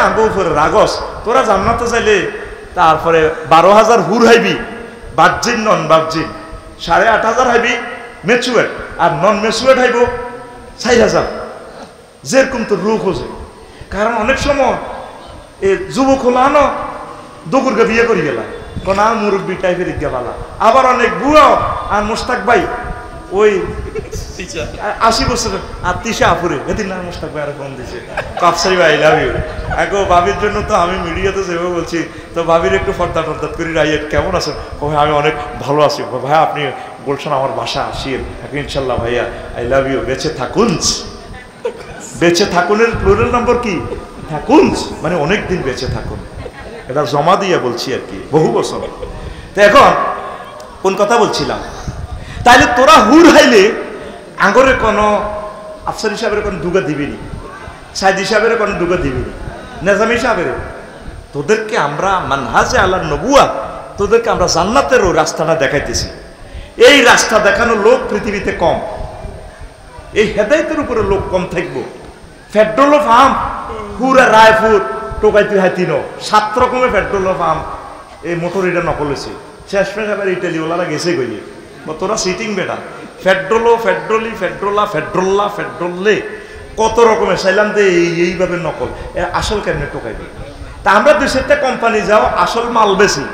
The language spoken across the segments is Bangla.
আঙ্গ উপরে রাগস তোরা জান্নাতে চাইলে তারপরে 12,000 হুর হাইবি বার্জিন নন বার্জিন 8,500 হাইবি ম্যাচুয়ার আর নন ম্যাচুয়ার হাইব 4,000 যেরকম তো রোগ হচ্ছে কারণ অনেক সময় এ যুবক হলো আনো দগুরকে বিয়ে করি গেলা কোনা মুরব্বী টাইপের গেলা আবার অনেক বুড়ো আর মোস্তাক ভাই ওই 80 বছর আর 30 আপুরে এদিন না মোস্তাক ভাই আর ফোন দিছে কাপসারি ভাই লাভ ইউ আগো ভাবির জন্য তো আমি মিডিয়াতে সেভাবে বলছি তো ভাবির একটু ফর্দার করি রাইয়েট কেমন আছেন ভাই আমি অনেক ভালো আছি ভাই আপনি বলছেন আমার বাসা আসিয়েন ইনশাল্লাহ ভাইয়া আই লাভ ইউ বেঁচে থাকুন বেঁচে থাকুনের প্লুরাল নম্বর কি থাকুন মানে অনেক দিন বেঁচে থাকুন এটা জমা দিয়ে বলছি আর কি বহু বছর তো এখন কোন কথা বলছিলাম তাইলে তোরা হুর হাইলে আঙ্গরে কোনো আফসার হিসাবের কোনো দুগা দিবিনি সাইদ হিসাবের কোনো দুগা দিবিনি নেজাম হিসাবের তোদেরকে আমরা মানহাজে আল্লাহর নবুয়া তোদেরকে আমরা জান্নাতেরও রাস্তাটা দেখাইতেছি এই রাস্তা দেখানো লোক পৃথিবীতে কম এই হেদায়েতের উপরে লোক কম থাকবো পেট্রোল পাম্প পুরা রায়পুর টোকাই তুই হাতিনো 7 রকমের পেট্রোল পাম্প এই মোটর এটা নকল হয়েছে শেষমেশ আবার ইটালিওয়ালারা গেছে গইয়ে তোরা সিটিং বেটা ফেড্রোলে কত রকমের চাইলাম যে এইভাবে নকল আসল কেমনে টোকাইবে তা আমরা 2-4টা কোম্পানি যাও আসল মাল বেশি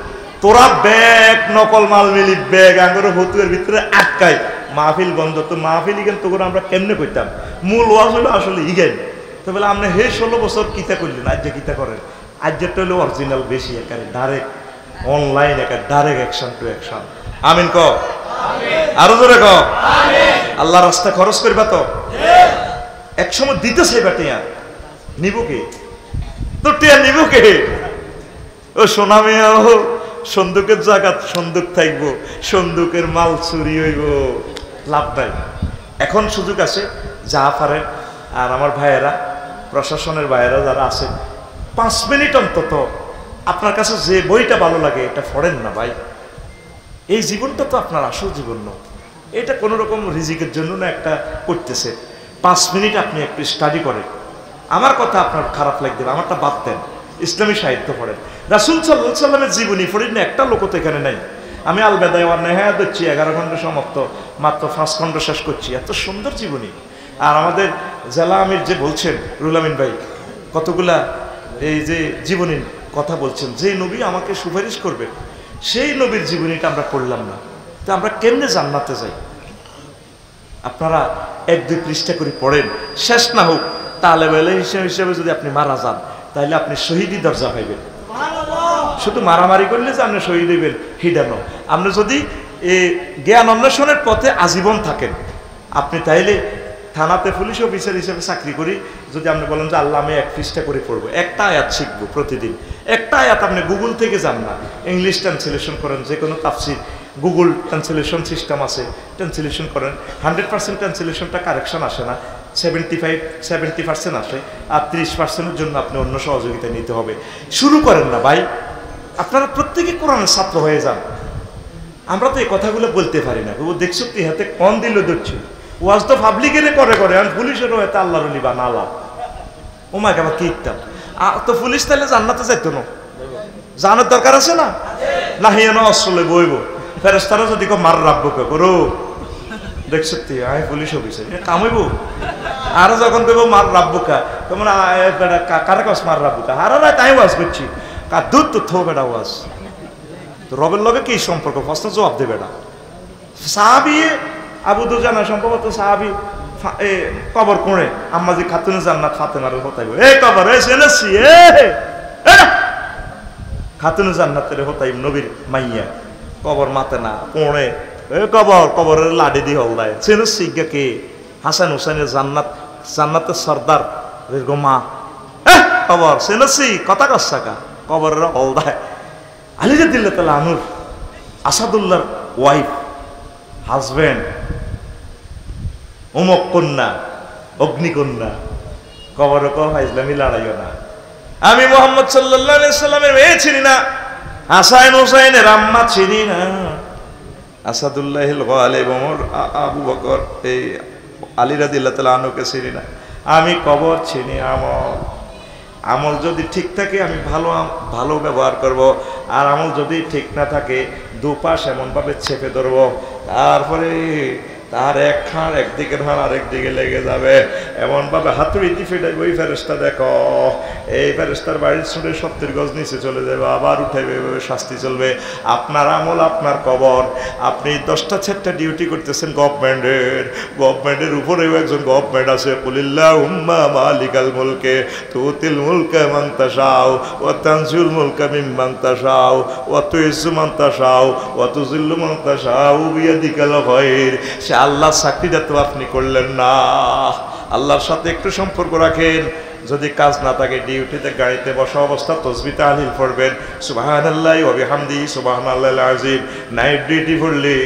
তোরা ব্যাগ নকল মাল মিলি ব্যাগ আঙ্গুরের হতুয়ের ভিতরে আটকায় মাহফিল বন্ধ তো মাহফিল ইগেন তো করে আমরা কেমনে করতাম মূল ওয়াজ হলো আসলে ইগেন তো বলে আপনি হে 16 বছর কিতা করলেন আজ যে কিতা করেন আজ যেটা হলো অরিজিনাল বেশি একারে ডাইরেক্ট অনলাইন একারে ডাইরেক্ট অ্যাকশন টু অ্যাকশন আমিন ক আরো জোরে ক আল্লাহ রাস্তা খরচ করবা তো এক সময় দিতে চাইবা টিয়া নিব কে তো টিয়া নিব কে ও সোনা মেয়া ও সন্দুকের জায়গা সন্দুক থাকবো সন্দুকের মাল চুরি হইব লাভ নাই এখন সুযোগ আছে যা পারেন আর আমার ভাইয়েরা প্রশাসনের ভাইয়েরা যারা আছেন 5 মিনিট অন্তত আপনার কাছে যে বইটা ভালো লাগে এটা পড়েন না ভাই এই জীবনটা তো আপনার আসল জীবন না এটা কোনো রকম রিজিকের জন্য না একটা করতেছে 5 মিনিট আপনি একটু স্টাডি করেন আমার কথা আপনার খারাপ লাগবে আমারটা বাদ দেন ইসলামী সাহিত্য পড়েন রাসূল সাল্লাল্লাহু আলাইহি ওয়াসাল্লামের জীবনী পড়েন না একটা লোক তো এখানে নাই আমি আল বেদায় ওয়ান নেহায়াত দিচ্ছি 11 খণ্ড সমাপ্ত মাত্র 5 খণ্ড শেষ করছি এত সুন্দর জীবনী আর আমাদের জেলা আমির যে বলছেন রুহুল আমিন ভাই কতগুলা এই যে জীবনীর কথা বলছেন যে নবী আমাকে সুপারিশ করবে সেই নবীর জীবনীটা আমরা পড়লাম না তো আমরা কেমনে জান্নাতে যাই আপনারা 1-2 পৃষ্ঠা করে পড়েন শেষ না হোক তালেব ইলম হিসেবে যদি আপনি মারা যান তাহলে আপনি শহীদি দরজা পাইবেন শুধু মারামারি করলে যে আপনি শহীদ হইবেন হিডানো আপনি যদি জ্ঞান অন্বেষণের পথে আজীবন থাকেন আপনি তাইলে থানাতে পুলিশ অফিসার হিসেবে চাকরি করি যদি আপনি বলেন যে আল্লাহ আমি 1 পৃষ্ঠা করে পড়বো একটা আয়াত শিখবো প্রতিদিন একটা আয়াত আপনি গুগল থেকে যান না ইংলিশ ট্রান্সলেশন করেন যে কোনো তাফসির গুগল ট্রান্সলেশন সিস্টেম আছে ট্রান্সলেশন করেন 100% ট্রান্সলেশনটা কারেকশন আসে না 70% আসে আর 30%-এর জন্য আপনি অন্য সহযোগিতা নিতে হবে শুরু করেন না ভাই আপনারা প্রত্যেকে কোরআনের ছাত্র হয়ে যান আমরা তো এই কথাগুলো বলতে পারি না ও দেখছো তুই হাতে কন দিল ধরছি ওয়াজ তো পাবলিকের করে আর পুলিশেরও হয়তো আল্লাহর ওলি বা নালা ও মা কেমন কি ইত্যাম তো পুলিশ তাহলে জান্নাতে যাইতো না জানার দরকার আছে না না হিয়া না অস্ত্রলে বইব ফেরেশতারা যদি মার রাখবো কে করো দেখছো তুই আয় পুলিশ অফিসার কামাইব আর যখন কইব মার রাখবো কা তোমার কারে কস মার রাখবো কা আর তাই ওয়াজ করছি কার দুধ তো থো বেটা ওয়াজ তো রবের লগে কি সম্পর্ক প্রশ্ন জবাব দে বেটা সাহাবী আবু দুজানা সম্ভবত সাহাবী কবর কোণে আম্মাজি খাতুনে জান্নাত ফাতেমার হতাইব এই কবর এই সেনেছি খাতুনে জান্নাতের হতাইব নবীর মাইয়া কবর মাতে না কোণে এই কবরের লাডি দি হল দেয় সেনেছি কে হাসান হুসাইনের জান্নাতের সর্দার মা কবর সেনেছি কথা কসাকা কবরের হল দেয় আলী রাদিয়াল্লাহু তাআলা আনহু আসাদুল্লাহর ওয়াইফ হাজবেন্ড অমক কন্যা অগ্নিকন্যা কবর ইসলামী লড়াইও না আমি মুহাম্মদ সাল্লাল্লাহু আলাইহি সাল্লামের মেয়ে চিনি না হাসান হুসাইনের আম্মা চিনি না আসাদুল্লাহিল গালিব ওমর আবু বকর এই আলী রাদিয়াল্লাহু তাআলা আনহুকে চিনি না আমি কবর চিনি আমল আমল যদি ঠিক থাকে আমি ভালো ব্যবহার করব, আর আমল যদি ঠিক না থাকে দুপাশ এমনভাবে চেপে ধরবো, তারপরে তার এক খান একদিকে ধান আরেকদিকে লেগে যাবে, এমনভাবে হাতুড়িতে ফেটে ওই ফেরেশতা দেখো এই ফেরেশতার বাড়ির ছুটে 70 গজ নিচে চলে যাবে, আবার উঠাইবে, এভাবে শাস্তি চলবে। আপনার আমল আপনার কবর। আপনি 10টা 6টা ডিউটি করতেছেন গভর্নমেন্টের উপরেও একজন গভর্নমেন্ট আছে। কুলিল্লাহুম্মা মালিকাল মুলকে তুতিল মুলকা মান তাশাউ ওয়া তানজিউল মুলকা মিম্মান তাশাউ ওয়া তুইজ্জু মান তাশাউ ওয়া তুযিল্লু মান তাশাউ বিয়াদিকাল খায়র। সে আল্লাহর চাকরিটা তো আপনি করলেন না। আল্লাহর সাথে একটু সম্পর্ক রাখেন। যদি কাজ না থাকে ডিউটিতে গাড়িতে বসা অবস্থা তাসবিহ তাহলিল পড়বেন, সুবহানাল্লাহি ওয়া বিহামদিহি সুবহানাল্লাহিল আযীম। নাইট ডিউটি পড়লে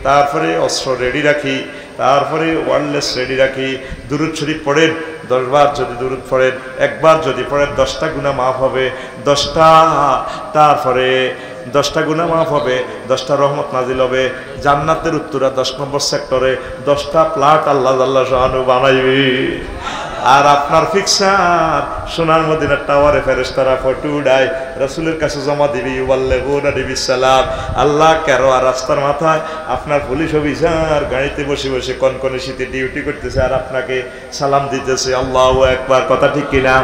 তারপরে অস্ত্র রেডি রাখি, তারপরে ওয়্যারলেস রেডি রাখি। দুরূদ শরীফ পড়েন, 10 বার যদি দুরূদ পড়েন, একবার যদি পড়েন 10টা গুনাহ মাফ হবে, 10টা, তারপরে 10টা গুনাহ মাফ হবে, 10টা রহমত নাজিল হবে। জান্নাতের উত্তরা 10 নম্বর সেক্টরে 10টা প্লাট আল্লাহ জাল্লাহ শাআনহু বানাইবে। আর আপনার ফিক্সার সোনার মদিনার টাওয়ারে ফেরেশতারা ফটো উড়ায়, রাসূলের কাছে জমা দিবি, ইউবাল্লিগুনা বিসালাম। আল্লাহ কেরো আর রাস্তার মাথায় আপনার পুলিশ অফিসার গাড়িতে বসে বসে কনকনে শীতে ডিউটি করতেছে, আর আপনাকে সালাম দিতেছে, আল্লাহু আকবার। কথা ঠিক কিনা?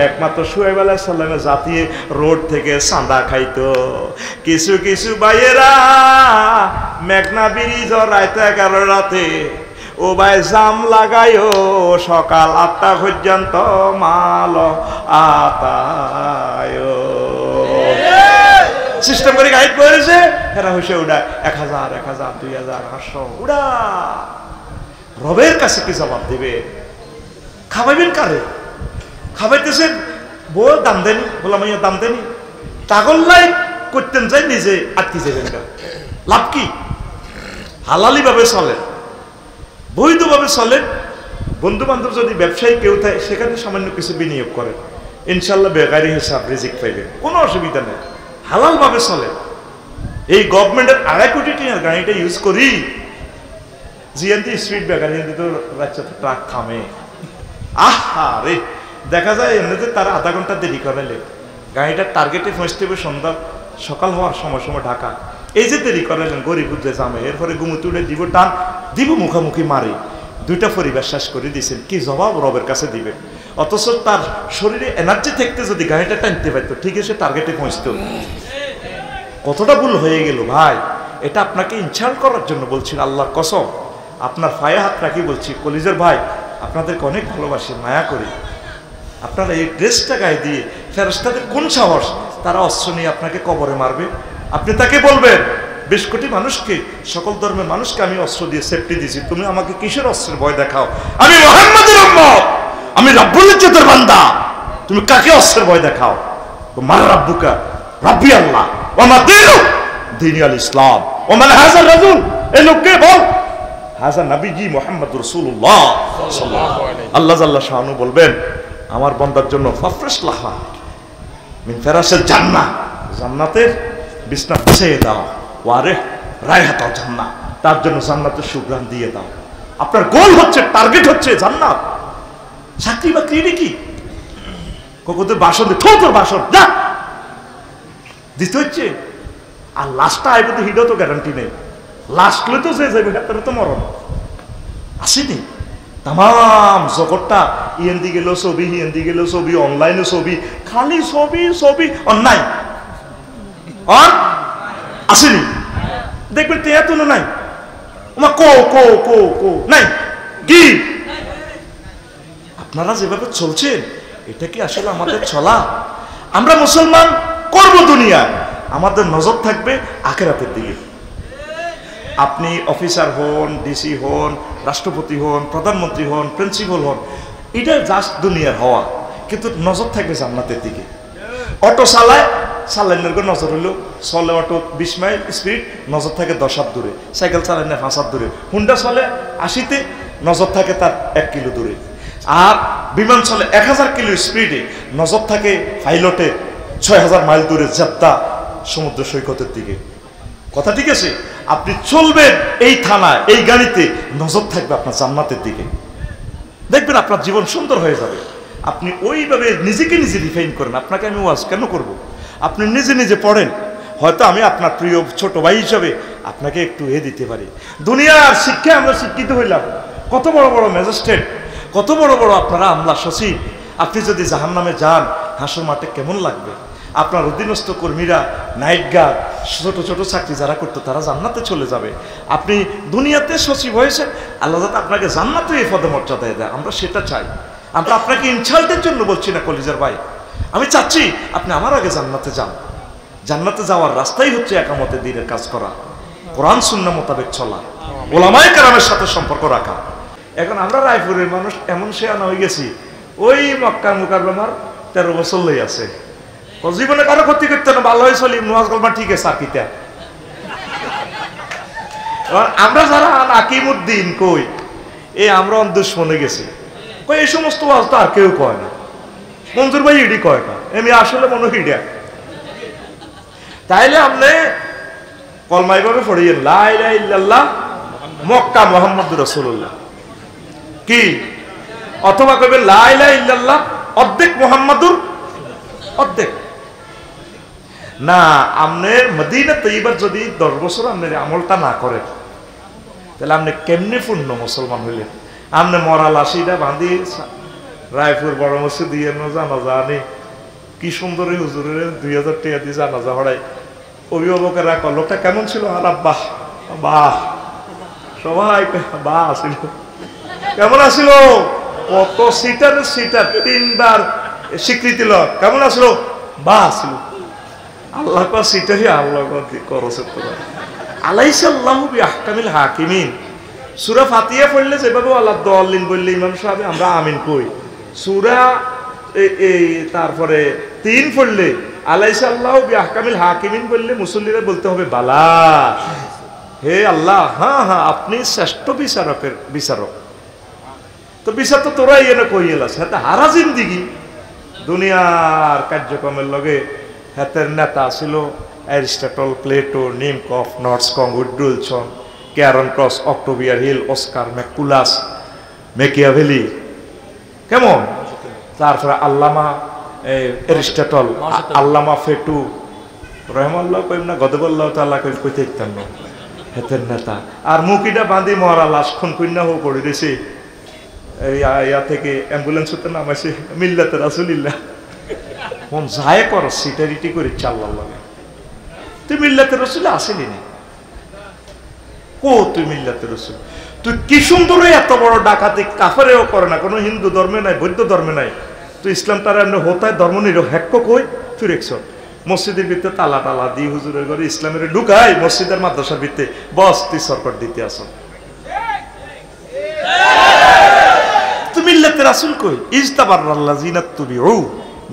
একমাত্র শুআয়ব আলাইহিস সালামের জাতিয়ে রোড থেকে চাঁদা খাইতো। কিছু কিছু ভাইয়েরা মেঘনা ব্রিজ রাতে 11 রাতে ও ভাই জাম লাগায়ও সকাল 8টা পর্যন্ত মাল আতায় সিস্টেম করে গাইড করেছে। এরা হইছে উড়া 1000 1000 2000 500 উড়া। রবের কাছে কি জবাব দিবে? খাওয়াইবেন কারে? খাওয়াইতেছেন বউ দাম দেনি, বললাম ইয়া দাম দেনি, তাগল্লাই করতেন যাই নিজে আটকে যাবেন। লাভ কি? হালালি ভাবে চলেন, বৈধভাবে চলেন। বন্ধু বান্ধব যদি ব্যবসায়ী কেউ থাকে সেখানে সামান্য কিছু বিনিয়োগ করেন, ইনশাল্লাহ বেকারি হিসাব রিজিক পাইবেন, কোনো অসুবিধা নেই। হালাল ভাবে চলে। এই গভর্নমেন্টের 2.5 কোটি টাকার গাড়িটা ইউজ করি, জিএনটি স্পিড ব্রেকার তো রাস্তা ট্রাক থামে। আহা রে, দেখা যায় এমনিতে তারা আধা ঘন্টা দেরি করালে গাড়িটার টার্গেটে পৌঁছতে হবে সন্ধ্যা সকাল হওয়ার সময় সময় ঢাকা। এই যে দেরি করালেন গরিব উদ্রে জামে, এরপরে গুমুতে উঠে দিব টান দিব, মুখামুখি মারি, 2টা পরিবার শেষ করে দিয়েছেন। কি জবাব রবের কাছে দিবে? অথচ তার শরীরে এনার্জি থাকতে যদি গাড়িটা টানতে পারতো ঠিক আছে টার্গেটে পৌঁছতো। কতটা ভুল হয়ে গেল ভাই। এটা আপনাকে ইনসাল্ট করার জন্য বলছি, আল্লাহর কসম। আপনার পায়ে হাত রাখি বলছি, কলিজার ভাই আপনাদেরকে অনেক ভালোবাসি, মায়া করি। আপনারা এই ড্রেসটা গায়ে দিয়ে ফেরেশতাদের কোন সাহস তারা অস্ত্র নিয়ে আপনাকে কবরে মারবে? আপনি তাকে বলবেন 20 কোটি মানুষকে, সকল ধর্মের মানুষকে আমি অস্ত্র দিয়ে সেফটি দিয়েছি, তুমি আমাকে কিসের অস্ত্রের ভয় দেখাও? আমি মুহাম্মদের উম্মত, আমি রব্বুল ইজ্জতের বান্দা, তুমি কাকে অস্ত্রের ভয় দেখাও? মার রাব্বুকা, রাব্বি আল্লাহ, ওয়া মা দীনু, দীনি আল ইসলাম, ওয়া মান হাযার রাজুল, এই লোককে বল হাযা নবীজি মুহাম্মদুর রাসূলুল্লাহ সাল্লাল্লাহু আলাইহি। আল্লাহ জাল্লা শানু বলবেন আমার বান্দার জন্য ফাফরিশ লাহা মিন ফিরাশিল জান্নাহ, জান্নাতের বিছনা বিছিয়ে দাও, ওয়ারে রায়হাতুল জান্নাহ, তার জন্য জান্নাতের সুঘ্রাণ দিয়ে দাও। আপনার গোল হচ্ছে, টার্গেট হচ্ছে জান্নাত। চাকরি বাকরি কি কতদের বাসন দিয়ে তোর বাসন যা দিতে হচ্ছে। আর লাস্টটা আইব তো হিডও তো গ্যারান্টি নেই, লাস্ট হলে তো যে যাবে তার তো মরণ আসেনি। তাম জগৎটা ইয়েন্দি গেল ছবি, হিন্দি গেল ছবি, অনলাইনে ছবি, খালি ছবি ছবি অন্যায় আর আসেনি। দেখবেন তে এত নাই ওমা কো কো কো কো নাই কি। আপনারা যেভাবে চলছেন এটা কি আসলে আমাদের চলা? আমরা মুসলমান করব দুনিয়া, আমাদের নজর থাকবে আখিরাতের দিকে। আপনি অফিসার হন, ডিসি হন, রাষ্ট্রপতি হন, প্রধানমন্ত্রী হন, প্রিন্সিপাল হন, এটা জাস্ট দুনিয়ার হওয়া, কিন্তু নজর থাকবে জান্নাতের দিকে। অটো চালায়, চালাইনের নজর হইল চলে অটো 20 মাইল স্পিড, নজর থাকে 10 হাত দূরে। সাইকেল চালায় না 5 হাত দূরে। হুন্ডা চলে 80-তে, নজর থাকে তার 1 কিলো দূরে। আর বিমান চলে 1000 কিলো স্পিডে, নজর থাকে পাইলটের 6000 মাইল দূরে জেদ্দা সমুদ্র সৈকতের দিকে। কথা ঠিক আছে? আপনি চলবেন এই থানায়, এই গাড়িতে, নজর থাকবে আপনার জান্নাতের দিকে। দেখবেন আপনার জীবন সুন্দর হয়ে যাবে। আপনি ওইভাবে নিজেকে নিজে ডিফাইন করেন। আপনাকে আমি ওয়াজ কেন করব? আপনি নিজে নিজে পড়েন, হয়তো আমি আপনার প্রিয় ছোট ভাই হিসাবে আপনাকে একটু দিতে পারি। দুনিয়ার শিক্ষায় আমরা শিক্ষিত হইলাম, কত বড় বড় ম্যাজিস্ট্রেট, কত বড় বড় আপনারা আমলা সচিব। আপনি যদি জাহান্নামে যান, হাসর মাঠে কেমন লাগবে? আপনার অধীনস্থ কর্মীরা, নাইট গার্ড, ছোট ছোট চাকরি যারা করতো তারা জান্নাতে চলে যাবে। আপনি দুনিয়াতে সচিব হয়েছেন, আল্লাহ যাতে আপনাকে জান্নাতে এই পদমর্যাদায় দেয়, আমরা সেটা চাই। আমরা আপনাকে ইনসাল্টের জন্য বলছি না কলিজার ভাই, আমি চাচ্ছি আপনি আমার আগে জান্নাতে যান। জান্নাতে যাওয়ার রাস্তাই হচ্ছে একামতে দ্বীনের কাজ করা, কোরআন সুন্নাহ মোতাবেক চলা, ওলামায়ে কেরামের সাথে সম্পর্ক রাখা। এখন আমরা রায়পুরের মানুষ এমন শেয়ানা হয়ে গেছি, ওই মক্কা মুকাররমার 13 বছর লই আছে, জীবনে কারো ক্ষতি করতে না, ভালো হয়ে চলি, নামাজ কালমা ঠিক আছে আকিতা। আমরা যারা আকিমুদ্দিন কই, আমরা দুশ্মনে গেছি, কই এই সমস্ত ওয়াজ তো আর কেউ কয় না, মঞ্জুর ভাই ইডি কয় না, আমি আসলে মনে হিডিয়া। তাইলে আপনি কলমা এইভাবে পড়িয়েন, লা ইলাহা ইল্লাল্লাহ মক্কা মুহাম্মদুর রাসূলুল্লাহ, কি? অথবা কইবেন লা ইলাহা ইল্লাল্লাহ অর্ধেক মুহাম্মাদুর অর্ধেক। না, আপনার মদিনা তৈয়বার যদি 10 বছর আপনার আমলটা না করেন, তাহলে আপনি কেমনে পূর্ণ মুসলমান হইলেন? আপনি মরা লাশিটা বাঁধি রায়পুর বড় মসজিদ দিয়ে জানাজা আনি, কি সুন্দর হুজুরের 2000 টাকা দিয়ে জানাজা হড়াই, অভিভাবকেরা লোকটা কেমন ছিল? আর বাহ বাহ, সবাই বাহ আসিল, কেমন আসিল? কত সিটার 3বার স্বীকৃতি ল, কেমন আসলো? বাহ আসিল। আল্লাহ কা সিটারই আল্লাহ করছে তোরা। আলাইসাল্লাহু বিআহকামিল হাকিমিন। সূরা ফাতিহা পড়লে যেভাবে আল্লাহ দলিন বললে ইমাম সাহেব আমরা আমিন কই, সূরা তারপরে 3 পড়লে আলাইসাল্লাহু বিআহকামিল হাকিমিন বললে মুসল্লিরা বলতে হবে বালা, হে আল্লাহ, হ্যাঁ হ্যাঁ আপনি শ্রেষ্ঠ বিচারকের বিচারক। তো বিচার তো তোরাই এনে কইয়েলাস, হাতে হারা জিন্দিগি দুনিয়ার কার্যক্রমের লগে হাতের নেতা ছিল অ্যারিস্টটল, প্লেটো, নিমকফ, নর্সকং, উড্রুলসন, ক্যারন ক্রস, অক্টোভিয়ার হিল, অস্কার ম্যাকুলাস, মেকিয়াভেলি, কেমন? তারপরে আল্লামা অ্যারিস্টটল, আল্লামা ফেটু রহমাল্লাহ কইম না গদবল্লাহ তাআলা কই কইতে ইতাম না, হাতের নেতা। আর মুখিটা বাঁধি মরা লাশ খুন কইনা হো পড়ে রয়েছে, ইয়া থেকে অ্যাম্বুলেন্স হতে নামাইছে, মিল্লাতে রাসূলিল্লাহ কোন যায় কর সিটারিটি করে চাল্লার লাগে। তুই মিল্লাতে রাসূল আসেনি না, কো তুই মিল্লাতে রাসূল? তুই কি সুন্দর এত বড় ডাকাতি কাফেরেও করে না, কোনো হিন্দু ধর্মে নাই, বৌদ্ধ ধর্মে নাই, তুই ইসলাম তারা এমনি হতায় ধর্ম নিরপেক্ষ কই তুই রেখছ? মসজিদের ভিতরে তালা টালা দি হুজুরের ঘরে ইসলামের ঢুকাই, মসজিদের মাদ্রাসার ভিতরে বস তুই সরকার দিতে আস। তুই মিল্লাতে রাসূল কই? ইজতাবারাল্লাযিনা তুবিউ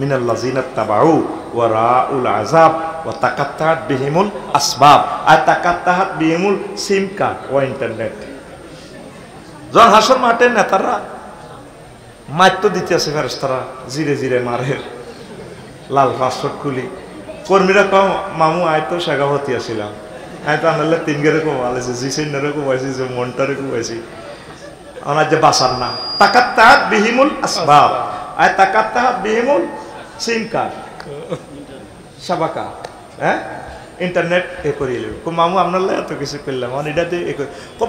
মিনাল্লাযিনা তাবাউ ওয়া রাউল আযাব ওয়া তাকাত্তাআত বিহিমুল আসবাব। আর তাকাত্তাআত বিহিমুল সিম কার্ড ও ইন্টারনেট। যখন হাসর মাঠে নেতারা মাইতো দিতে আছে, ফেরেশতারা জিরে জিরে মারে, লাল পাসপোর্ট খুলি, কর্মীরা কম মামু আয় তো শেখাভতি আসছিলাম, আয় তো আনালে 3 গেরে কমালেছে, জিসেনারে কমাইছি, যে মনটারে কমাইছি, আমার যে বাসার না। তাকাত্তাআত বিহিমুল আসবাব, আয় তাকাত্তাআত বিহিমুল সিম কার্ড সাবাকা, হ্যাঁ ইন্টারনেট করিয়ে নেবে। মামু আপনার এত কিছু করলাম, আমার এটাতে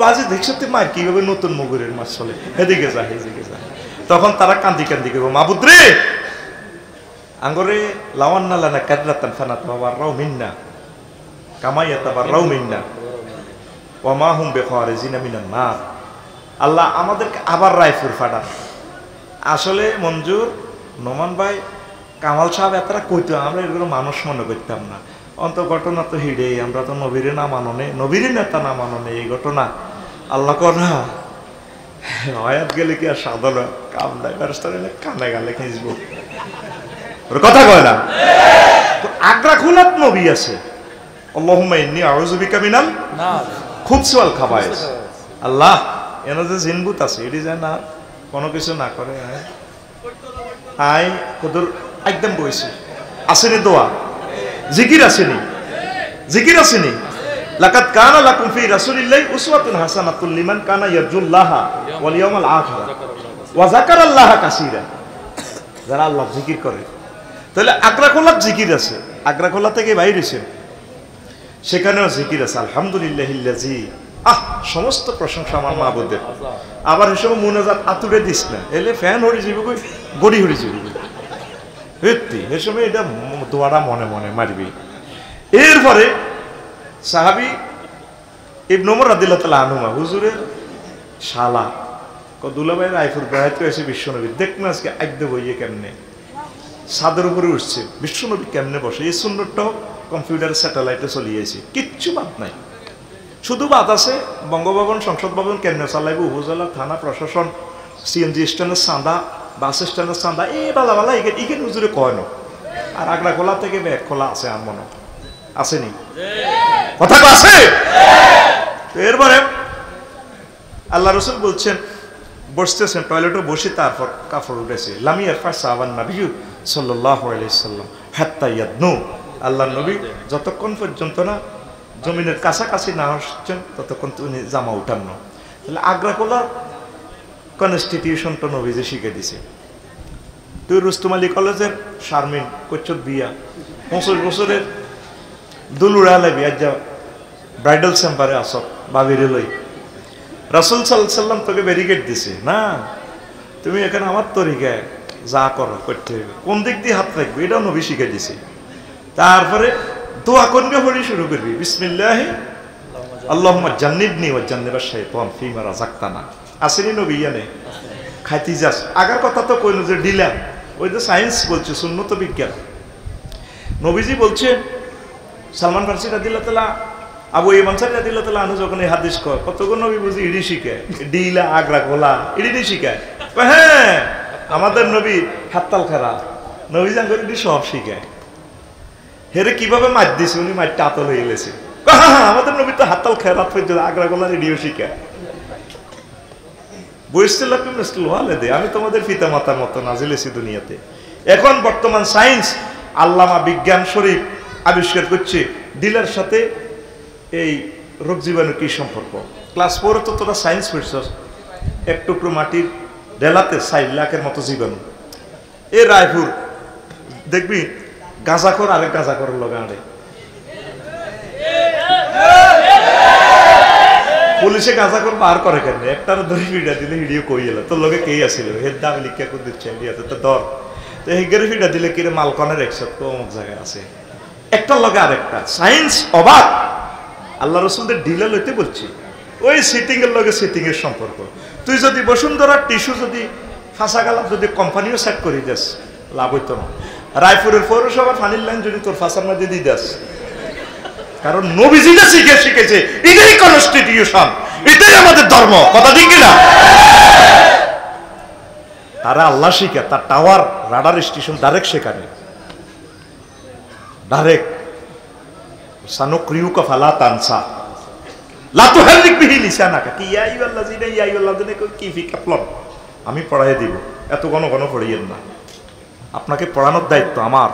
বাজে দেখছো তুই মার কিভাবে নতুন মুগুরের মাছ চলে, এদিকে যা এদিকে যা। তখন তারা কান্দি কান্দি করবো, মাবুদ্রে আঙ্গরে লাওয়ান্না লানা কাদরাতান ফানাত মাওয়ারাও মিন্না কামাইয়াতাবারাও মিন্না ওয়া মা হুম বিখারিজিনা মিনান নার। আল্লাহ আমাদেরকে আবার রায়পুর ফাটান। আসলে মঞ্জুর, নোমান ভাই, কামাল সাহেব এতটা কইতো, আমরা এগুলো মানুষ মনে করতাম না। অন্ত ঘটনা তো হিডে, আমরা তো নবীরে না মাননে, নবীরে নেতা না মাননে, এই ঘটনা আল্লাহ করা আয়াত গেলে কি আর সাধারণ কাম নাই, কানে গালে খেঁচবো, কথা কয় না। আগ্রা খুনাত নবী আছে, আল্লাহুম্মা ইন্নী আউযু বিকা মিনাল খুবসওয়াল খাবায়েস। আল্লাহ এনে যে জিনবুত আছে, এটি যায় না কোনো কিছু না করে, আই কদর একদম বইছে। আসেনি দোয়া, জিকির আসেনি, জিকির আসেনি। লাকাদ কানা লাকুম ফি রাসূলিল্লাহি উসওয়াতুন হাসানাতুল লিমান কানা ইয়ারজুল্লাহা ওয়াল ইয়াউমাল আখির ওয়া যাকারাল্লাহা কাসীরা। যারা আল্লাহ জিকির করে। তাহলে আগ্রাখোলার জিকির আছে, আগ্রাখোলা থেকে বাইরেছে, সেখানেও জিকির আছে। আলহামদুলিল্লাহিল্লাযী, সমস্ত প্রশংসা আমার মাবুদের। আবার এসব মুনাজাত আতুরে দিস না, এলে ফ্যান হরি যাবে কই, গড়ি হরি যাবে সত্যি। এ সময় এটা দোয়াটা মনে মনে মারবি। এরপরে সাহাবী ইবনে ওমর রাদিয়াল্লাহু তাআলা আনহুমা, হুজুরের শালা দুলাভাই রায়পুর বেড়াইতে এসে বিশ্বনবী দেখুন আজকে আদ্য বইয়ে কেমনে ছাদের উপরে উঠছে, বিশ্বনবী কেমনে বসে। এই সুন্নতটাও কম্পিউটার স্যাটেলাইটে চলিয়েছে, কিচ্ছু বাদ নাই। শুধু বাদ আছে বঙ্গভবন, সংসদ ভবন কেমনে চালাইব, উপজেলা, থানা, প্রশাসন, সিএনজি স্ট্যান্ডের চাঁদা, বাস স্ট্যান্ডের চাঁদা, এই বালা বালা ইগেন হুজুরে কয় না। আর আগ্রাখোলা থেকে ব্যাগ খোলা আছে, আর মনে আসেনি কথা আছে। এরপরে আল্লাহ রসুল বলছেন, বসতেছেন টয়লেটে বসে, তারপর কাপড় উঠেছে। লামিয়ার ফার সাহাবান নবী সাল্লাল্লাহু আলাইহি সাল্লাম হাত্তা ইয়াদনু, আল্লাহ নবী যতক্ষণ পর্যন্ত না জমিনের কাছাকাছি না আসছেন ততক্ষণ উনি জামা উঠান না। তাহলে আগ্রাখোলার কনস্টিটিউশনটা নবীজি শিখে দিছে। তুই রুস্তম আলী কলেজের শারমিন কচ্চর বিয়া 25 বছরের দুলুড়া লাবি, আজ যা ব্রাইডাল চেম্বারে আসক বাবিরে লই, রাসূল সাল্লাল্লাহু আলাইহি সাল্লাম তোকে ব্যারিকেড দিছে না, তুমি এখানে আমার তরিকায় যা করো করতে হবে, কোন দিক দিয়ে হাত রাখবে এটাও নবী শিখে দিছে। তারপরে দোয়া করবে, হরি শুরু করবি বিসমিল্লাহি আল্লাহুম্মা জান্নিবনি ওয়া জান্নিবাশ শাইতান ফীমা রাযাকতানা। আসেনি নবী ইয়ানে খাইতে যাস, আগার কথা তো কইল যে দিলাম, ওই যে সায়েন্স বলছে, সুন্নত বিজ্ঞান। নবীজি বলছে, সালমান ফারসি রাদিয়াল্লাহু তাআলা, আবু ইমাম সাহেব রাদিয়াল্লাহু তাআলা আনহু যখন এই হাদিস কয়, কতগুলো নবী বুঝি ইডি শিখায়, ডিলা আগ্রাখোলা ইডি শিখায়। হ্যাঁ, আমাদের নবী হাত্তাল খারা, নবী জাঙ্গর ইডি সব শিখায়। হেরে কিভাবে মার দিছে, উনি মারটা আতল হয়ে গেছে। আমাদের নবী তো হাত্তাল খেরাত পর্যন্ত আগ্রাখোলা রেডিও শিখায়। আমি তোমাদের পিতা মাতার মতো নাজিল হয়েছি দুনিয়াতে। এখন বর্তমান সায়েন্স, আল্লামা বিজ্ঞান শরীফ আবিষ্কার করছে ডিলার সাথে এই রোগ জীবাণু কি সম্পর্ক। ক্লাস 4 তো তোরা সায়েন্স পড়ছস, এক টুকরো মাটির ডেলাতে 4 লাখের মতো জীবাণু। এ রায়পুর দেখবি গাঁজাখোর আরেক গাঁজাখোরের লগে আড়ে, পুলিশে গাঁজাখোর বার করে কেন, একটার ধরে ফিডা দিলে হিডিও কই এলো, তোর লগে কে আসিল, হের দাম লিখা করে দিচ্ছে ইন্ডিয়াতে তো ধর, তো হেগের ফিডা দিলে কিরে মালকনের একশো তো অমুক জায়গায় আছে, একটার লগে আরেকটা। সায়েন্স অবাক, আল্লাহ রসুলদের ঢিলা লইতে বলছি, ওই সিটিং এর লগে সিটিং এর সম্পর্ক। তুই যদি বসুন্ধরার টিস্যু যদি ফাঁসা গালাপ যদি কোম্পানিও সেট করে দিস, লাভ হইতো না। রায়পুরের পৌরসভার পানির লাইন যদি তোর ফাঁসার মধ্যে দিয়ে দাস, কারণ নবীজিটা শিখেছে, এটাই কনস্টিটিউশন, এটাই আমাদের ধর্ম, কথা ঠিক কিনা? তারা আল্লাহ শিখে, তার টাওয়ার রাডার স্টেশন ডাইরেক্ট সেখানে, ডাইরেক্ট সানুকরিউকা ফালা তানসা লা তুহাররিক বিহি লিসানাকা, কি ইয়া আইয়ুহাল্লাযিনা ইয়া আইয়ুহাল্লাযিনা কি ফি কাফলন, আমি পড়াইয়ে দিব, এত ঘন ঘন পড়াইয়েন না, আপনাকে পড়ানোর দায়িত্ব আমার।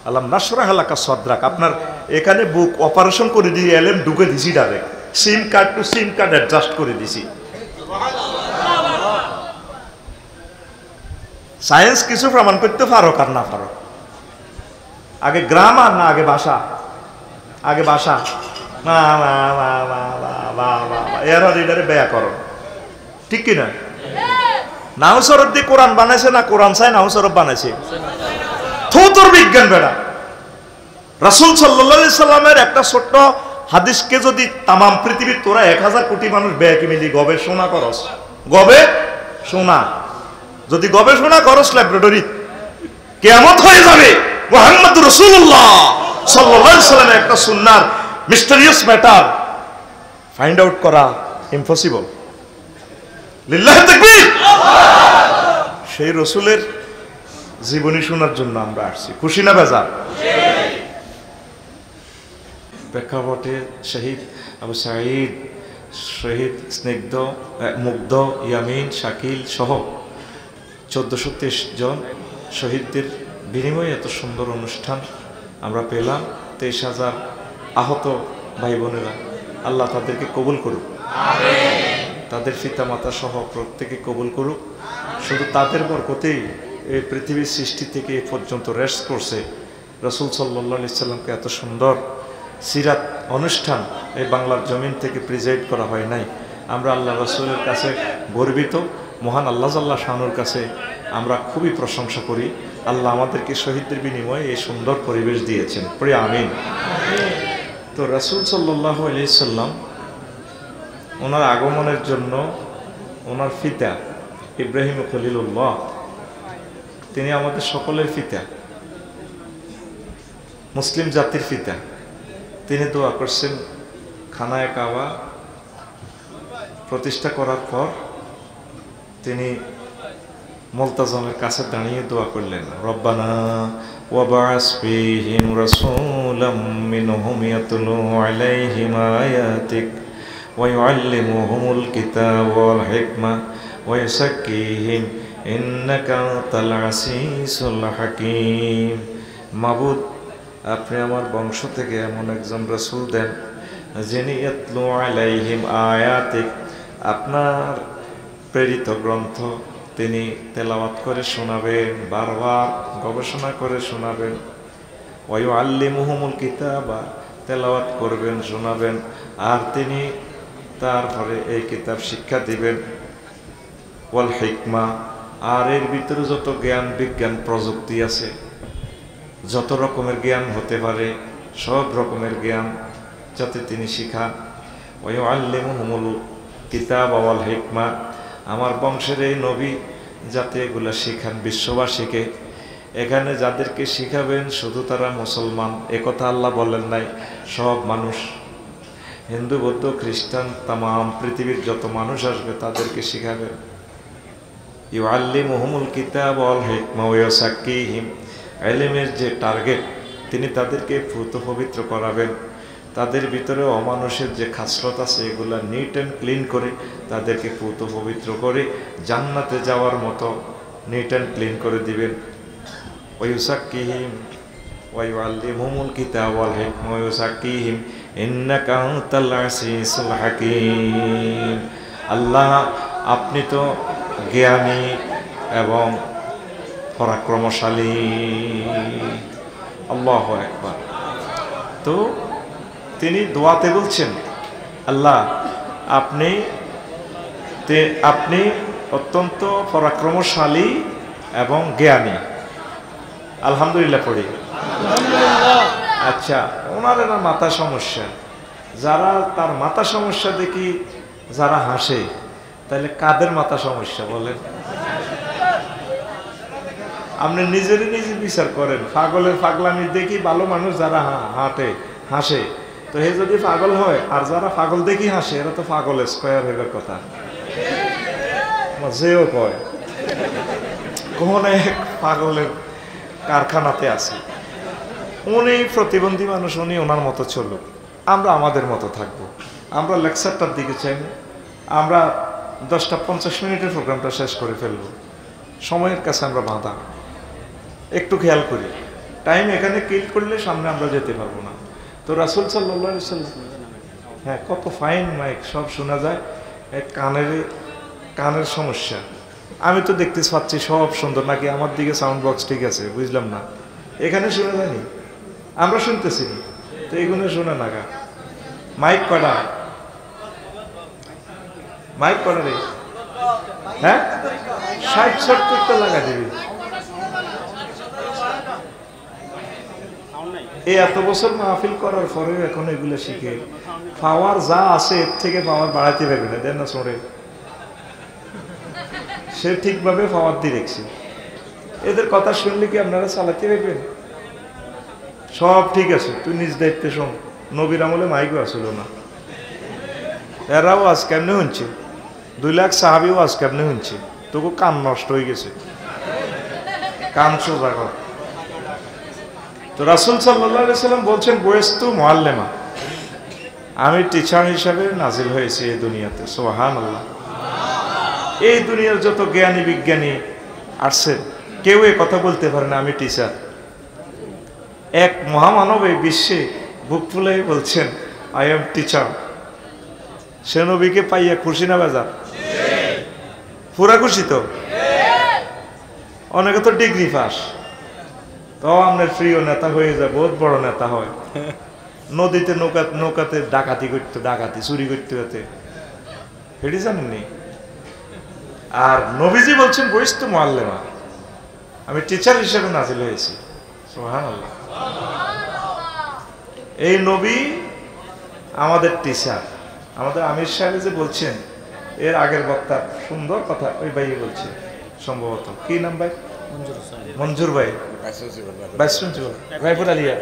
আল্লাহ নাশরাহ লাকা সাদরাক, আপনার এখানে বুক অপারেশন করে দিয়ে এলএম ঢুকে দিছি, direct sim card to sim card adjust করে দিছি। সায়েন্স কিছু প্রমাণ করতে পারো আর না পারো, আগে গ্রামার না আগে ভাষা, আগে ভাষা মা মা মা মা মা মা এর এটারে ব্যাকরণ, ঠিক কিনা? নাও সরব দিয়ে কোরআন বানাইছে না, কোরআন চাই নাও সরব বানাইছে, তোর বিজ্ঞান বেড়া। রাসূল সাল্লাল্লাহু আলাইহি সাল্লামের একটা ছোট্ট হাদিসকে যদি তামাম পৃথিবীর তোরা 1000 কোটি মানুষ ব্যাকে মিলি গবেষণা করস, গবেষণা যদি গবেষণা করস ল্যাবরেটরি, কিয়ামত হয়ে যাবে। মুহাম্মদুর রাসূলুল্লাহ সাল্লাল্লাহু আলাইহি সাল্লামের একটা সুন্নাহর মিস্টেরিয়াস ম্যাটার ফাইন্ড আউট করা ইম্পসিবল। লিল্লাহি তাকবীর। সেই রাসূলের জীবনী শোনার জন্য আমরা আসছি, খুশি না বেজার? প্রেক্ষাপটে শহীদ আবু সাঈদ, শহীদ স্নিগ্ধ, মুগ্ধ, ইয়ামিন, শাকিল সহ 1423 জন শহীদদের বিনিময়ে এত সুন্দর অনুষ্ঠান আমরা পেলাম। 23,000 আহত ভাই বোনেরা, আল্লাহ তাদেরকে কবুল করুক, তাদের পিতা মাতা সহ প্রত্যেকে কবুল করুক। শুধু তাদের বরকতেই এই পৃথিবীর সৃষ্টি থেকে এ পর্যন্ত রেস্ট করছে, রাসূল সাল্লাল্লাহু আলাইহি সাল্লামকে এত সুন্দর সিরাত অনুষ্ঠান এই বাংলার জমিন থেকে প্রিজাইড করা হয় নাই। আমরা আল্লাহ রাসূলের কাছে গর্বিত, মহান আল্লাহ জাল্লা শানুর কাছে আমরা খুবই প্রশংসা করি। আল্লাহ আমাদেরকে শহীদদের বিনিময়ে এই সুন্দর পরিবেশ দিয়েছেন, পড়ি আমিন। তো রাসূল সাল্লাল্লাহু আলাইহি সাল্লাম ওনার আগমনের জন্য ওনার পিতা ইব্রাহিম খলিলুল্লাহ, তিনি আমাদের সকলের পিতা, মুসলিম জাতির পিতা। তিনি দোয়া করছেন খানায়ে কাবা প্রতিষ্ঠা করার পর তিনি মুলতাজমের কাছে দাঁড়িয়ে দোয়া করলেন, রব্বানা ওয়াবা'আস ফীহিম রাসূলাম মিনহুম ইয়াতলু আলাইহিম আয়াতিক ওয়া ইউআল্লিমুহুমুল কিতাবা ওয়াল হিকমা ওয়া ইউযাক্কিহিম ইন্নাকা আনতাল আসিসুল হাকীম। মাবুদ, আপনি আমার বংশ থেকে এমন একজন রাসূল দেন যিনি ইয়াতলু আলাইহিম আয়াতিক, আপনার প্রেরিত গ্রন্থ তিনি তেলাওয়াত করে শোনাবেন, বারবার গবেষণা করে শোনাবেন। ওয়া ইউআল্লিমুহুমুল কিতাবা, তেলাওয়াত করবেন, শোনাবেন, আর তিনি তারপরে এই কিতাব শিক্ষা দিবেন। ওয়াল হিকমা, আর এর ভিতরে যত জ্ঞান বিজ্ঞান প্রযুক্তি আছে, যত রকমের জ্ঞান হতে পারে সব রকমের জ্ঞান যাতে তিনি শিখান। ওয়া ইউআল্লিমুহুমুল কিতাবা ওয়াল হিকমা, আমার বংশের এই নবী যাতে এগুলা শিখান বিশ্ববাসীকে। এখানে যাদেরকে শিখাবেন শুধু তারা মুসলমান একথা আল্লাহ বলেন নাই, সব মানুষ, হিন্দু বৌদ্ধ খ্রিস্টান তামাম পৃথিবীর যত মানুষ আসবে তাদেরকে শিখাবেন। ইউআল্লিমুহুমুল কিতাবা ওয়াল হিকমা ওয়া ইউযাক্কিহিম, ইলমের যে টার্গেট তিনি তাদেরকে পূত পবিত্র করাবেন, তাদের ভিতরে অমানুষের যে খাসলত আছে এগুলা নিট অ্যান্ড ক্লিন করে তাদেরকে পূত পবিত্র করে জান্নাতে যাওয়ার মতো নিট অ্যান্ড ক্লিন করে দিবেন। ওয়া ইউযাক্কিহিম ওয়া ইউআল্লিমুহুমুল কিতাবা ওয়াল হিকমা ওয়া ইউযাক্কিহিম ইন্নাকা আনতাল আসিসুল হাকীম। আল্লাহ, আপনি তো জ্ঞানী এবং পরাক্রমশালী। আল্লাহু আকবার। তো তিনি দোয়াতে বলছেন, আল্লাহ আপনি অত্যন্ত পরাক্রমশালী এবং জ্ঞানী। আলহামদুলিল্লাহ পড়ি। আচ্ছা, ওনার না মাথা সমস্যা, যারা তার মাথা সমস্যা দেখি যারা হাসে, তাহলে কাদের মাথা সমস্যা বলেন? আপনি নিজেরই নিজে বিচার করেন। পাগলের পাগলামি দেখি ভালো মানুষ যারা হাসে, তো হে যদি পাগল হয়, আর যারা পাগল দেখি হাসে এরা তো পাগল স্কয়ার হইবার কথা। যেও কয় কোন এক পাগলের কারখানাতে আছে, উনি প্রতিবন্ধী মানুষ, উনি ওনার মতো চলুক, আমরা আমাদের মতো থাকবো। আমরা লেকচারটার দিকে চাই, আমরা 10টা 50 মিনিটের প্রোগ্রামটা শেষ করে ফেলবো। সময়ের কাছে আমরা বাঁধা, একটু খেয়াল করি, টাইম এখানে কিল করলে সামনে আমরা যেতে পারবো না। তো রাসূল সাল্লাল্লাহু আলাইহি ওয়াসাল্লাম, হ্যাঁ, কত ফাইন মাইক, সব শোনা যায়। কানের সমস্যা, আমি তো দেখতে পাচ্ছি সব সুন্দর, নাকি আমার দিকে সাউন্ড বক্স ঠিক আছে? বুঝলাম না, এখানে শোনা যায়নি, আমরা শুনতেছি, তো এগুলো শোনা না। মাইক কটা রে? হ্যাঁ, 60-70টা লাগা দিবি। এই এত বছর মাহফিল করার পরেও এখন এগুলো শিখে পাওয়ার যা আছে এর থেকে পাওয়ার বাড়াইতে পারবে না। দেন না সরে, সে ঠিকভাবে পাওয়ার দিয়ে রেখেছে। এদের কথা শুনলে কি আপনারা চালাতে পারবেন? সব ঠিক আছে, তুই নিজ দায়িত্বে শোন। নবীর আমলে মাইকও আসলো না, এরাও আজ কেমনে শুনছে, 2 লাখ সাহাবিও আজ কেমনে শুনছে, তোকে কান নষ্ট হয়ে গেছে, কান সোজা কর। তো রাসূল সাল্লাল্লাহু আলাইহি ওয়াসাল্লাম বলছেন, বুইস্তু মুআল্লিমা, আমি টিচার হিসাবে নাজিল হয়েছি এই দুনিয়াতে। সুবহানাল্লাহ। এই দুনিয়ার যত জ্ঞানী বিজ্ঞানী আসছে কেউ এ কথা বলতে পারে না আমি টিচার। এক মহামানব এই বিশ্বে বুক ফুলে বলছেন, আই এম টিচার। সে নবীকে পাইয়া খুশি না বেজার? পুরা খুশি তো? অনেকে তো ডিগ্রি পাস, তো আপনার প্রিয় নেতা হয়ে যায়, বহুত বড় নেতা হয়। নদীতে নৌকাতে ডাকাতি করতো, ডাকাতি চুরি করতে হতে, হেঁটে জানেননি। আর নবীজি বলছেন বইস্ত মুআল্লিমা, আমি টিচার হিসেবে নাজিল হয়েছি। সুবহানাল্লাহ। এই নবী আমাদের টিচার। আমাদের আমির সাহেব যে বলছেন, এর আগের বক্তা সুন্দর কথা ওই ভাই বলছে, সম্ভবত কি নাম ভাই? মঞ্জুর ভাই, রায়পুর আলিয়া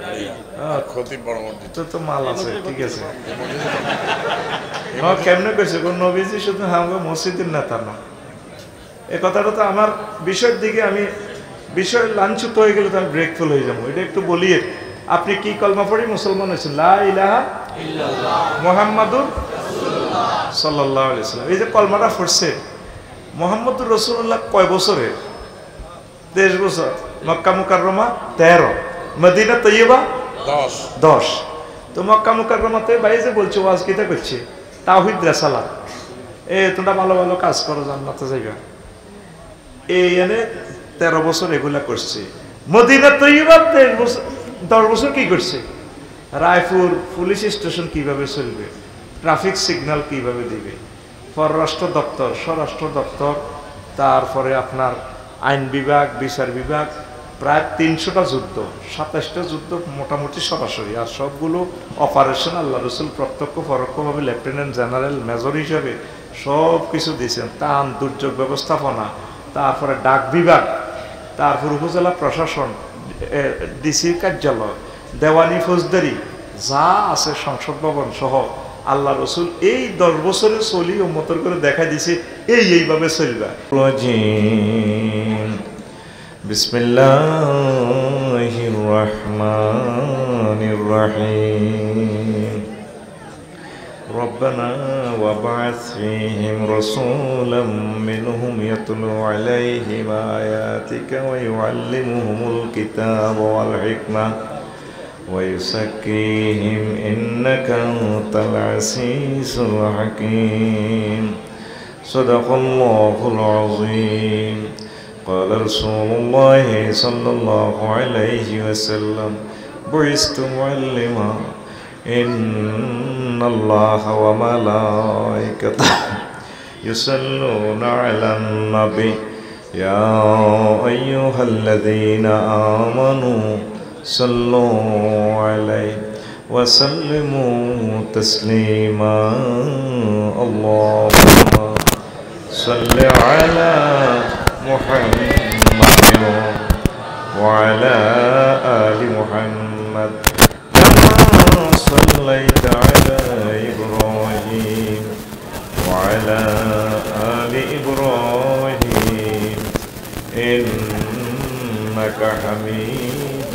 তো মাল আছে, ঠিক আছে। কেমনে কইছে নবীজি শুধু আমাকে মসজিদের নেতা না, এ কথাটা তো আমার বিষয়ের দিকে আমি বিষয় লাঞ্ছিত হয়ে গেলে তো আমি ব্রেকফুল হয়ে যাবো। এটা একটু বলি, আপনি কি কলমা পড়ি মুসলমান হয়েছেন? লা ইলাহা ইল্লাল্লাহ মুহাম্মাদুর রাসূলুল্লাহ সাল্লাল্লাহু আলাইহি ওয়াসাল্লাম। এই যে কলমাটা পড়ছে, মুহাম্মাদুর রাসূলুল্লাহ কয় বছরের? 23 বছর। মক্কা মুকাররমা 13, মদিনা তৈয়বা 10। তো মক্কা মুকাররমাতে ভাই যে বলছে ওয়াজ কিতা করছে, তাওহীদ রিসালাত, তোমরা ভালো ভালো কাজ করো, জান্নাতে যাইবা। এই এনে 13 বছর এগুলা করছে। মদিনা তৈয়বা 10 বছর কি করছে? রায়পুর পুলিশ স্টেশন কিভাবে চলবে, ট্রাফিক সিগন্যাল কিভাবে দিবে, পররাষ্ট্র দপ্তর, স্বরাষ্ট্র দপ্তর, তারপরে আপনার আইন বিভাগ, বিচার বিভাগ, প্রায় 300টা যুদ্ধ, 27টা যুদ্ধ মোটামুটি সরাসরি, আর সবগুলো অপারেশন আল্লাহ রসুল প্রত্যক্ষ পরোক্ষভাবে লেফটেন্যান্ট জেনারেল মেজর হিসাবে সব কিছু দিয়েছেন। ত্রাণ দুর্যোগ ব্যবস্থাপনা, তারপরে ডাক বিভাগ, তারপর উপজেলা প্রশাসন, ডিসির কার্যালয়, দেওয়ানি ফৌজদারি যা আছে, সংসদ ভবন সহ আল্লাহ রসুল এই 10 বছরে চলি উম্মতের করে দেখা দিছে এইভাবে চলবা। বিসমিল্লাহির রহমানির রহিম। ربنا وابعث فيهم رسولا منهم يتلو عليهم آياتك ويعلمهم الكتاب والحكمة ويزكيهم إنك أنت العزيز الحكيم. صدق الله العظيم. قال رسول الله صلى الله عليه وسلم بعثت معلما إن الله وملائكته يصلون على النبي يا أيها الذين آمنوا صلوا عليه وسلموا تسليما. اللهم صل على محمد وعلى آل محمد كما صليت على إبراهيم وعلى آل إبراهيم إنك حميد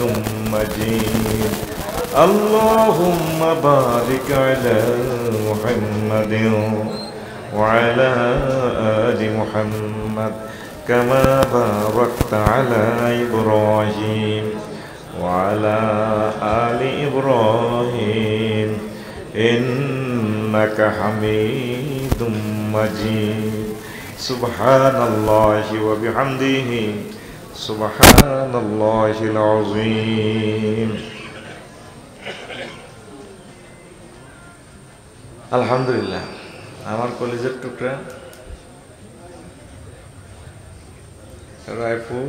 مجيد. اللهم بارك على محمد وعلى آل محمد كما باركت على إبراهيم وعلى آل إبراهيم إنك حميد مجيد. سبحان الله وبحمده سبحان الله العظيم. আলহামদুলিল্লাহ। আমার কলেজের টুকরা রায়পুর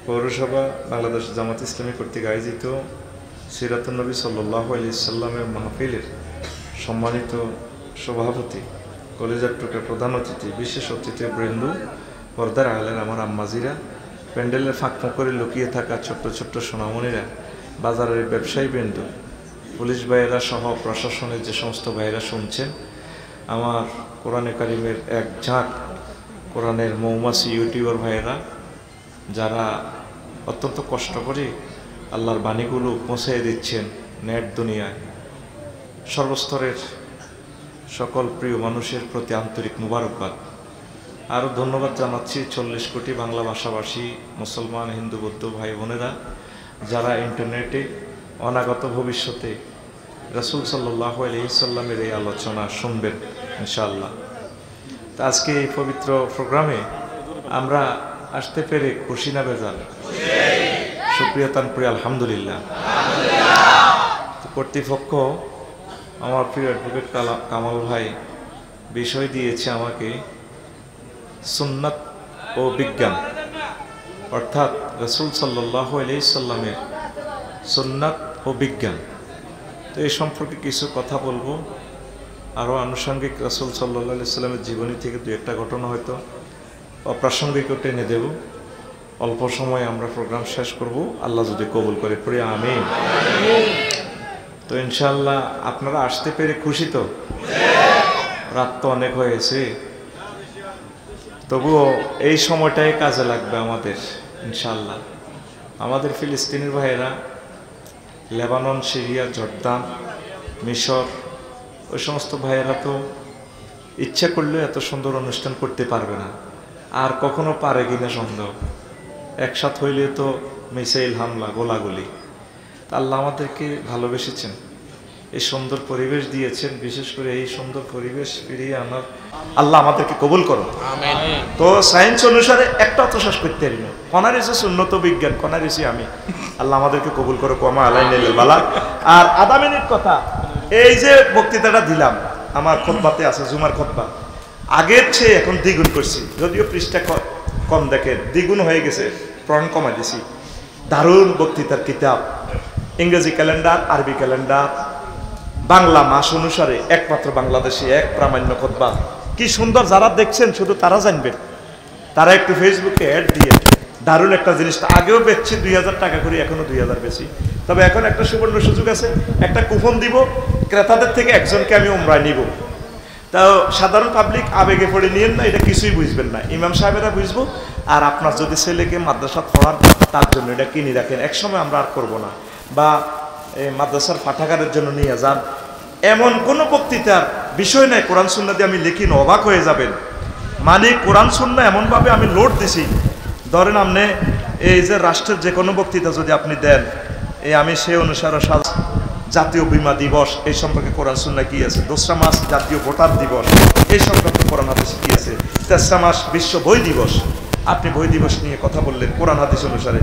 পৌরসভা বাংলাদেশ জামাত ইসলামী কর্তৃক আয়োজিত সিরাতুন নবী সাল্লাল্লাহু আলাইহি সাল্লামের মাহফিলের সম্মানিত সভাপতি, কলেজের টুকরা প্রধান অতিথি, বিশেষ অতিথি বৃন্দ, পর্দার আলের আমার আম্মাজিরা, প্যান্ডেলের ফাঁকফোঁক করে লুকিয়ে থাকা ছোট্ট ছোট্ট সোনামণিরা, বাজারের ব্যবসায়ী বৃন্দ, পুলিশ ভাইয়েরা সহ প্রশাসনের যে সমস্ত ভাইয়েরা শুনছেন, আমার কোরআনে কারিমের এক ঝাঁক কোরআনের মৌমাছি ইউটিউবার ভাইয়েরা যারা অত্যন্ত কষ্ট করে আল্লাহর বাণীগুলো পৌঁছে দিচ্ছেন নেট দুনিয়ায়, সর্বস্তরের সকল প্রিয় মানুষের প্রতি আন্তরিক মুবারকবাদ। আরও ধন্যবাদ জানাচ্ছি 40 কোটি বাংলা ভাষাভাষী মুসলমান, হিন্দু, বৌদ্ধ ভাই বোনেরা যারা ইন্টারনেটে অনাগত ভবিষ্যতে রাসূল সাল্লাল্লাহু আলাইহি সাল্লামের এই আলোচনা শুনবেন ইনশাআল্লাহ। তা আজকে এই পবিত্র প্রোগ্রামে আমরা আসতে পেরে খুশি না বেজার? শুকরিয়া তানপুরি আলহামদুলিল্লাহ। কর্তৃপক্ষ আমার প্রিয় অ্যাডভোকেট কামাল ভাই বিষয় দিয়েছে আমাকে সুন্নাত ও বিজ্ঞান, অর্থাৎ রাসূল সাল্লাল্লাহু আলাইহি সাল্লামের সুন্নাত ও বিজ্ঞান। তো এই সম্পর্কে কিছু কথা বলবো, আরও আনুষঙ্গিক রাসূল সাল্লাল্লাহু আলাইহি সাল্লামের জীবনী থেকে দু একটা ঘটনা হয়তো অপ্রাসঙ্গিকও টেনে দেব। অল্প সময় আমরা প্রোগ্রাম শেষ করব, আল্লাহ যদি কবুল করে পড়ি আমিন। তো ইনশাআল্লাহ আপনারা আসতে পেরে খুশি তো? রাত তো অনেক হয়েছে, তবুও এই সময়টাই কাজে লাগবে আমাদের ইনশাআল্লাহ। আমাদের ফিলিস্তিনের ভাইয়েরা লেবানন, সিরিয়া, জর্দান, মিশর, ওই সমস্ত ভাইয়েরা তো ইচ্ছা করলেও এত সুন্দর অনুষ্ঠান করতে পারবে না, আর কখনো পারে কিনা সন্দেহ। একসাথ হইলে তো মিসাইল হামলা, গোলাগুলি। আল্লাহ আমাদেরকে ভালোবেসেছেন, এই সুন্দর পরিবেশ দিয়েছেন, বিশেষ করে এই সুন্দর পরিবেশ ফিরিয়ে আনার আল্লাহ আমাদেরকে কবুল করো। তো সায়েন্স অনুসারে একটা তো শেষ করতে পারি না, কনার এসে উন্নত বিজ্ঞান, কনার এসে আমি। আল্লাহ আমাদেরকে কবুল করো, কমা আলাই নিলে বালা। আর আধা মিনিট কথা, এই যে বক্তৃতাটা দিলাম আমার খুতবাতে আছে, জুমার খুতবা, আগের চেয়ে এখন দ্বিগুণ করছি, যদিও পৃষ্ঠা কম দেখেন, দ্বিগুণ হয়ে গেছে, প্রাণ কমাই দিছি। দারুণ বক্তৃতার কিতাব, ইংরেজি ক্যালেন্ডার, আরবি ক্যালেন্ডার, বাংলা মাস অনুসারে একমাত্র বাংলাদেশে এক প্রামাণ্য খুতবা। কি সুন্দর, যারা দেখছেন শুধু তারা জানবেন, তারা একটু ফেসবুকে অ্যাড দিয়ে দারুণ একটা জিনিস। আগেও বেচছি 2000 টাকা করে, এখনো 2000 বেশি। তবে এখন একটা সুবর্ণ সুযোগ আছে, একটা কুপন দিব, ক্রেতাদের থেকে একজনকে আমি উমরায় নিব। তাও সাধারণ পাবলিক আবেগে পড়ে নিয়েন না, এটা কিছুই বুঝবেন না, ইমাম সাহেবেরা বুঝবো। আর আপনার যদি ছেলেকে মাদ্রাসা পড়ান, তার জন্য এটা কিনে রাখেন, একসময় আমরা আর করবো না। বা মাদ্রাসার পাঠাগারের জন্য নিয়ে যান, এমন কোনো বক্তৃতার বিষয় নাই কোরআন সুন্নাহ দিয়ে আমি লিখি, অবাক হয়ে যাবেন। মানে কোরআন সুন্নাহ এমনভাবে আমি লোড দিছি, ধরেন আপনি এই যে রাষ্ট্রের যে কোনো বক্তৃতা যদি আপনি দেন, এই আমি সে অনুসারে জাতীয় বীমা দিবস এই সম্পর্কে কোরআন সুন্নাহ কি আছে, 2রা মাস জাতীয় ভোটার দিবস এই সম্পর্কে কোরআন হাদিসে কি আছে, 3রা মাস বিশ্ব বই দিবস, আপনি বই দিবস নিয়ে কথা বললেন কোরআন হাদিস অনুসারে।